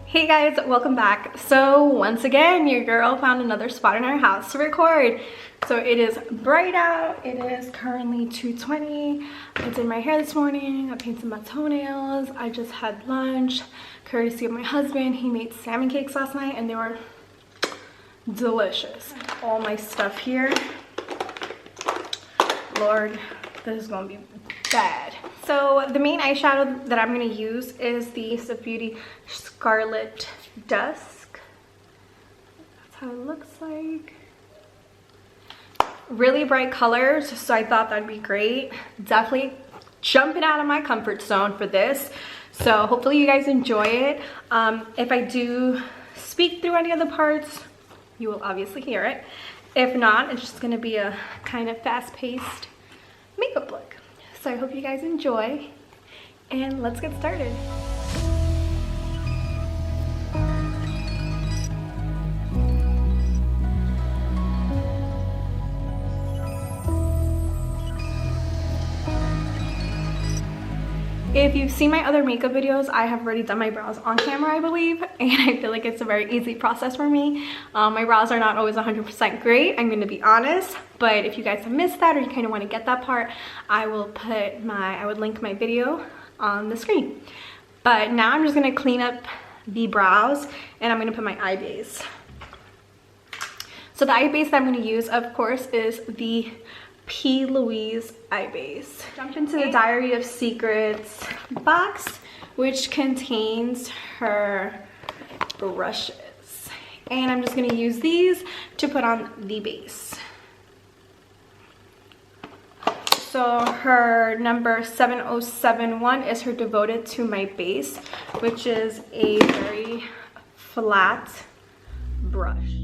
Hey guys, welcome back. So once again, your girl found another spot in our house to record. So it is bright out. It is currently 2:20. I did my hair this morning. I painted my toenails. I just had lunch courtesy of my husband. He made salmon cakes last night and they were delicious. All my stuff here. Lord, this is gonna be bad. So the main eyeshadow that I'm going to use is the Beauty Scarlet Dusk. That's how it looks like. Really bright colors, so I thought that'd be great. Definitely jumping out of my comfort zone for this. So hopefully you guys enjoy it. If I do speak through any of the parts, you will obviously hear it. If not, it's just going to be a kind of fast-paced makeup look. So I hope you guys enjoy, and let's get started. If you've seen my other makeup videos, I have already done my brows on camera, I believe, and I feel like it's a very easy process for me. My brows are not always 100% great, I'm going to be honest, but if you guys have missed that or you kind of want to get that part, I would link my video on the screen. But now I'm just going to clean up the brows and I'm going to put my eye base. So the eye base that I'm going to use, of course, is the P. Louise eye base. Jump into the Diary of Secrets box, which contains her brushes, and I'm just going to use these to put on the base. So her number 7071 is her Devoted to My base, which is a very flat brush.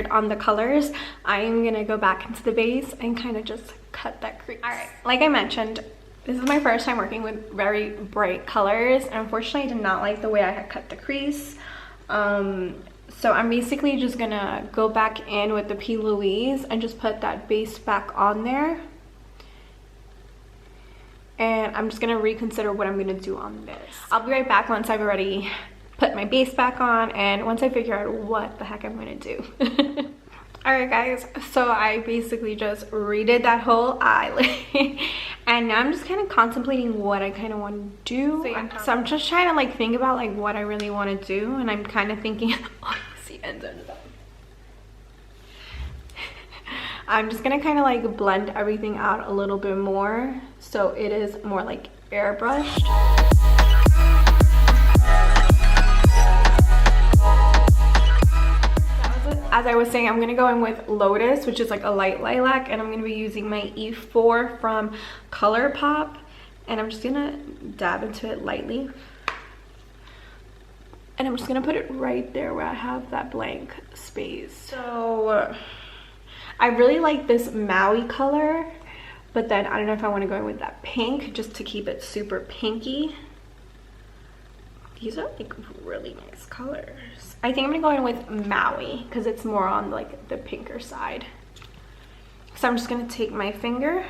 On the colors, I'm gonna go back into the base and kind of just cut that crease. All right, like I mentioned, this is my first time working with very bright colors. Unfortunately, I did not like the way I had cut the crease. So I'm basically just gonna go back in with the P. Louise and just put that base back on there. And I'm just gonna reconsider what I'm gonna do on this. I'll be right back once I've already put my base back on and once I figure out what the heck I'm gonna do. Alright guys, so I basically just redid that whole eyelid and now I'm just kind of contemplating what I kind of want to do. So I'm just trying to like think about like what I really want to do, and I'm kind of thinking oh, see ends under that. I'm just gonna kind of like blend everything out a little bit more so it is more like airbrushed. As I was saying, I'm going to go in with Lotus, which is like a light lilac, and I'm going to be using my E4 from ColourPop, and I'm just going to dab into it lightly. And I'm just going to put it right there where I have that blank space. So I really like this Maui color, but then I don't know if I want to go in with that pink just to keep it super pinky. These are like really nice colors. I think I'm gonna go in with Maui because it's more on like the pinker side. So I'm just gonna take my finger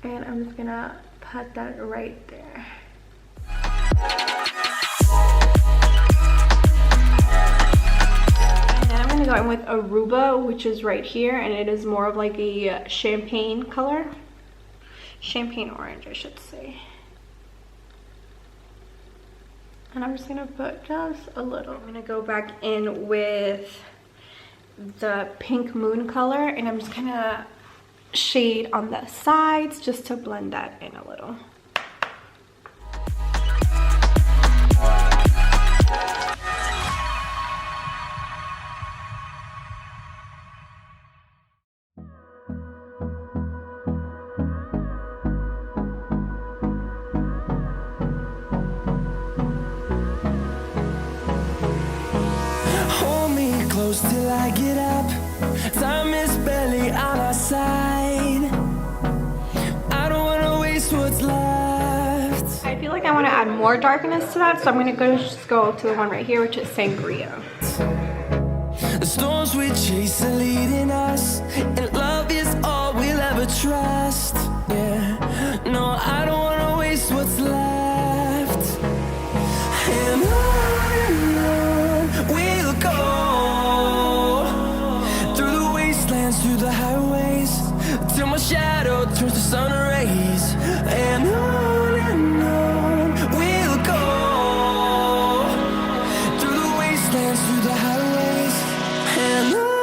and I'm just gonna put that right there. And then I'm gonna go in with Aruba, which is right here, and it is more of like a champagne color. Champagne orange, I should say. And I'm just gonna put just a little. I'm gonna go back in with the Pink Moon color, and I'm just gonna shade on the sides just to blend that in a little. Till I get up, time is barely on our side. I don't want to waste what's left. I feel like I want to add more darkness to that, so I'm going to just go to the one right here, which is Sangria. The storms we chase are leading us, and love is all we'll ever trust. Yeah, no, I don't want to waste what's left. And on we'll go. Through the highways, till my shadow turns to sun rays, and on we'll go. Through the wastelands, through the highways, and on we'll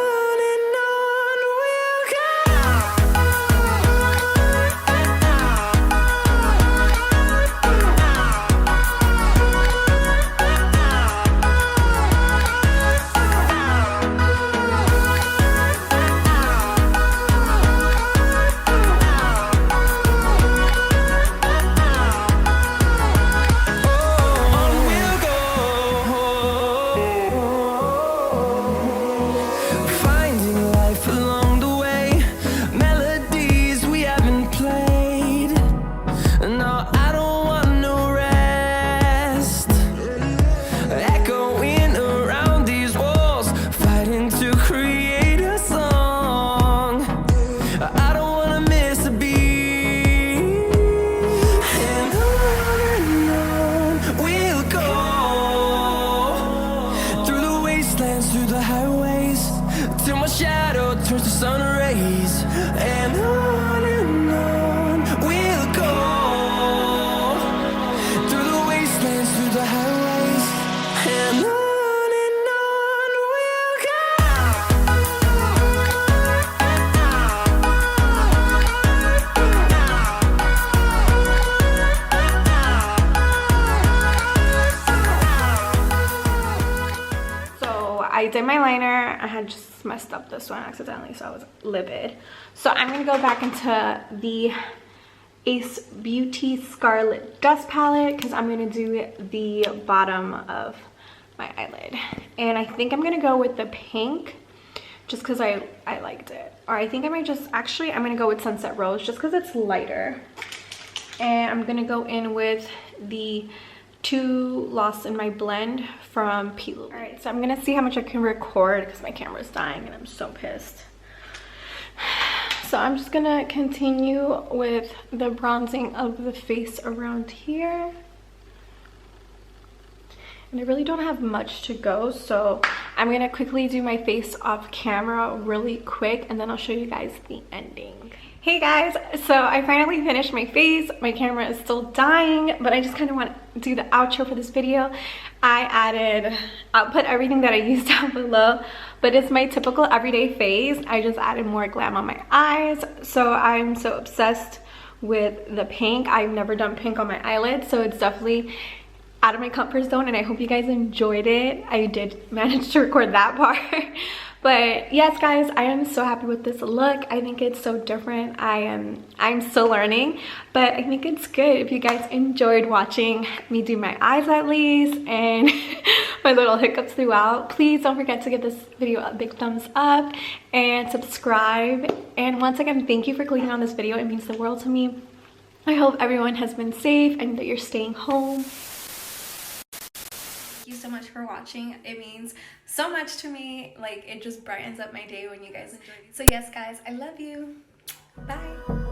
turns to sun rays, and on we'll go. Through the wastelands, through the highways, and on we'll go. So I did my liner. I had just messed up this one accidentally, so I was livid. So I'm gonna go back into the Ace Beauty Scarlet Dust palette because I'm gonna do the bottom of my eyelid, and I think I'm gonna go with the pink just because I liked it. Or I think I might just actually I'm gonna go with Sunset Rose just because it's lighter, and I'm gonna go in with the Too Lost in My Blend from Hellloooo. All right, so I'm gonna see how much I can record because my camera's dying and I'm so pissed. So I'm just gonna continue with the bronzing of the face around here. And I really don't have much to go, so I'm gonna quickly do my face off camera really quick, and then I'll show you guys the ending. Hey guys, so I finally finished my face. My camera is still dying, but I just kind of want to do the outro for this video. I'll put everything that I used down below, but it's my typical everyday face. I just added more glam on my eyes, so I'm so obsessed with the pink. I've never done pink on my eyelids, so it's definitely out of my comfort zone, and I hope you guys enjoyed it. I did manage to record that part. But yes, guys, I am so happy with this look. I think it's so different. I'm still learning, but I think it's good. If you guys enjoyed watching me do my eyes at least and my little hiccups throughout, please don't forget to give this video a big thumbs up and subscribe. And once again, thank you for clicking on this video. It means the world to me. I hope everyone has been safe and that you're staying home. Thank you so much for watching. It means so much to me. Like, it just brightens up my day when you guys enjoy it. So yes, guys, I love you. Bye.